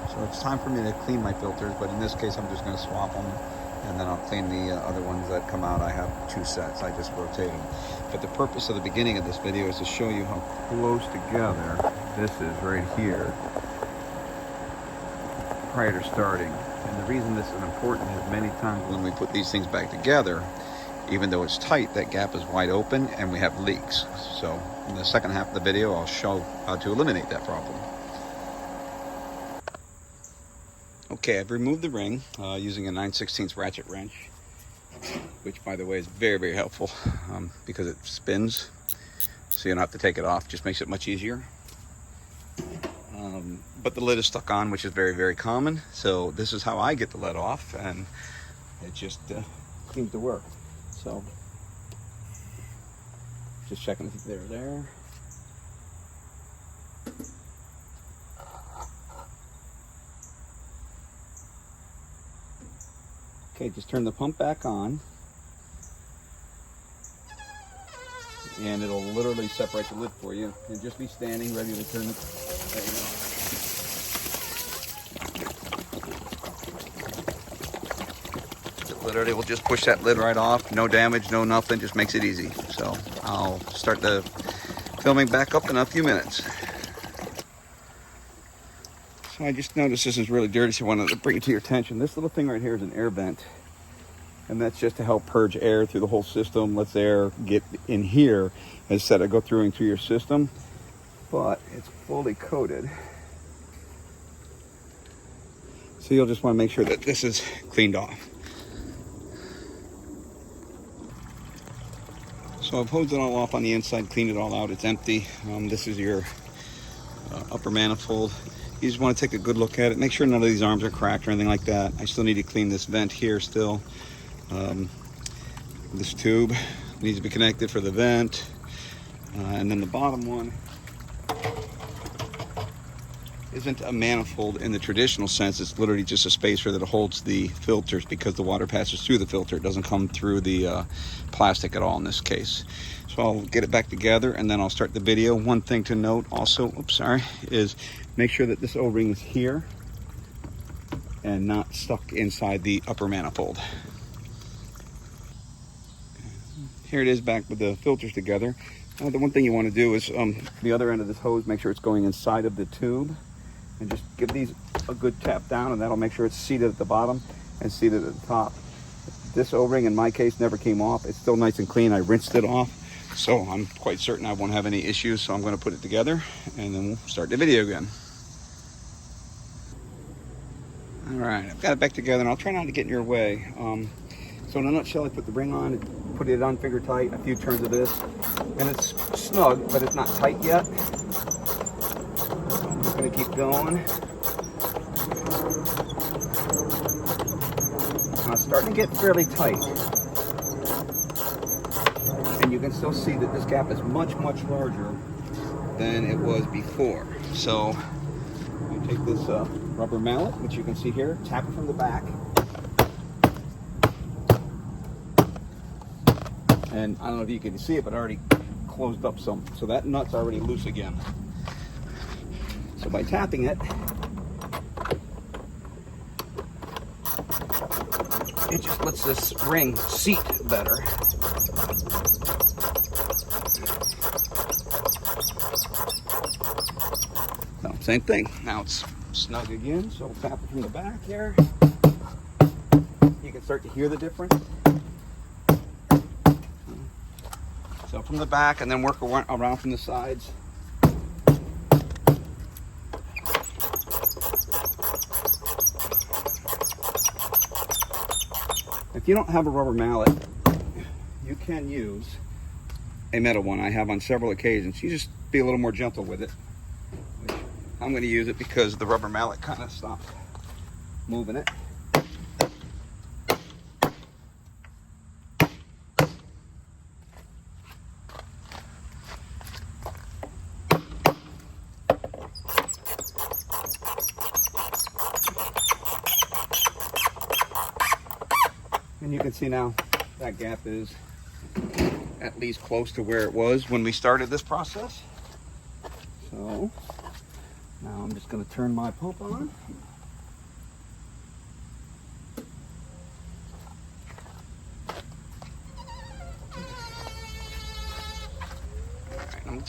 So it's time for me to clean my filters, but in this case I'm just going to swap them, and then I'll clean the other ones that come out. I have 2 sets, I just rotate them. But the purpose of the beginning of this video is to show you how close together this is right here prior to starting. And the reason this is important is many times when we put these things back together, even though it's tight, that gap is wide open and we have leaks. So in the second half of the video, I'll show how to eliminate that problem. Okay, I've removed the ring using a 9/16 ratchet wrench, which by the way is very, very helpful because it spins, so you don't have to take it off. Just makes it much easier. But the lid is stuck on, which is very, very common. So this is how I get the lid off, and it just seems to work. So just checking if they're there. Okay, just turn the pump back on, and it'll literally separate the lid for you. And just be standing ready to turn it. There you go. It literally will just push that lid right off. No damage, no nothing, just makes it easy. So I'll start the filming back up in a few minutes. So I just noticed this is really dirty, so I wanted to bring it to your attention. This little thing right here is an air vent, and that's just to help purge air through the whole system. Lets air get in here instead of go through into your system. But it's fully coated, so you'll just want to make sure that this is cleaned off. So I've hosed it all off on the inside, cleaned it all out. It's empty. This is your upper manifold. You just want to take a good look at it. Make sure none of these arms are cracked or anything like that. I still need to clean this vent here still. This tube needs to be connected for the vent. And then the bottom one isn't a manifold in the traditional sense. It's literally just a spacer that holds the filters because the water passes through the filter. It doesn't come through the plastic at all in this case. So I'll get it back together and then I'll start the video. One thing to note also, is make sure that this O-ring is here and not stuck inside the upper manifold. Here it is back with the filters together. The one thing you want to do is the other end of this hose, make sure it's going inside of the tube, and just give these a good tap down, and that'll make sure it's seated at the bottom and seated at the top. This O-ring in my case never came off. It's still nice and clean. I rinsed it off, so I'm quite certain I won't have any issues. So I'm going to put it together and then we'll start the video again. All right, I've got it back together, and I'll try not to get in your way. So in a nutshell, I put the ring on, put it on finger tight, a few turns of this, and it's snug, but it's not tight yet. So I'm just going to keep going. Now it's starting to get fairly tight. And you can still see that this gap is much, much larger than it was before. So I take this rubber mallet, which you can see here, tap it from the back. And I don't know if you can see it, but I already closed up some. So that nut's already loose again. So by tapping it, it just lets this ring seat better. So same thing. Now it's snug again, so we'll tap it from the back here. You can start to hear the difference. So from the back, and then work around from the sides. If you don't have a rubber mallet, you can use a metal one. I have on several occasions. You just be a little more gentle with it. I'm going to use it because the rubber mallet kind of stopped moving it. And you can see now that gap is at least close to where it was when we started this process. So now I'm just going to turn my pump on.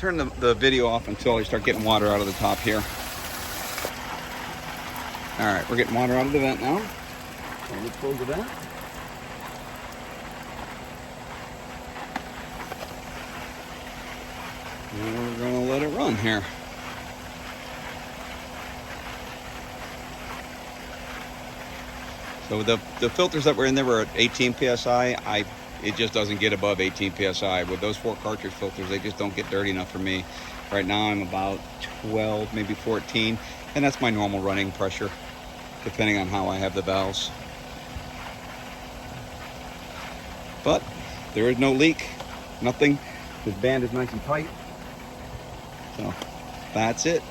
turn the video off until I start getting water out of the top here. All right, we're getting water out of the vent now. So let's close the vent. And we're gonna let it run here. So the filters that were in there were at 18 PSI. It just doesn't get above 18 PSI. With those 4 cartridge filters, they just don't get dirty enough for me. Right now I'm about 12, maybe 14, and that's my normal running pressure, depending on how I have the valves. But there is no leak, nothing. This band is nice and tight. So that's it.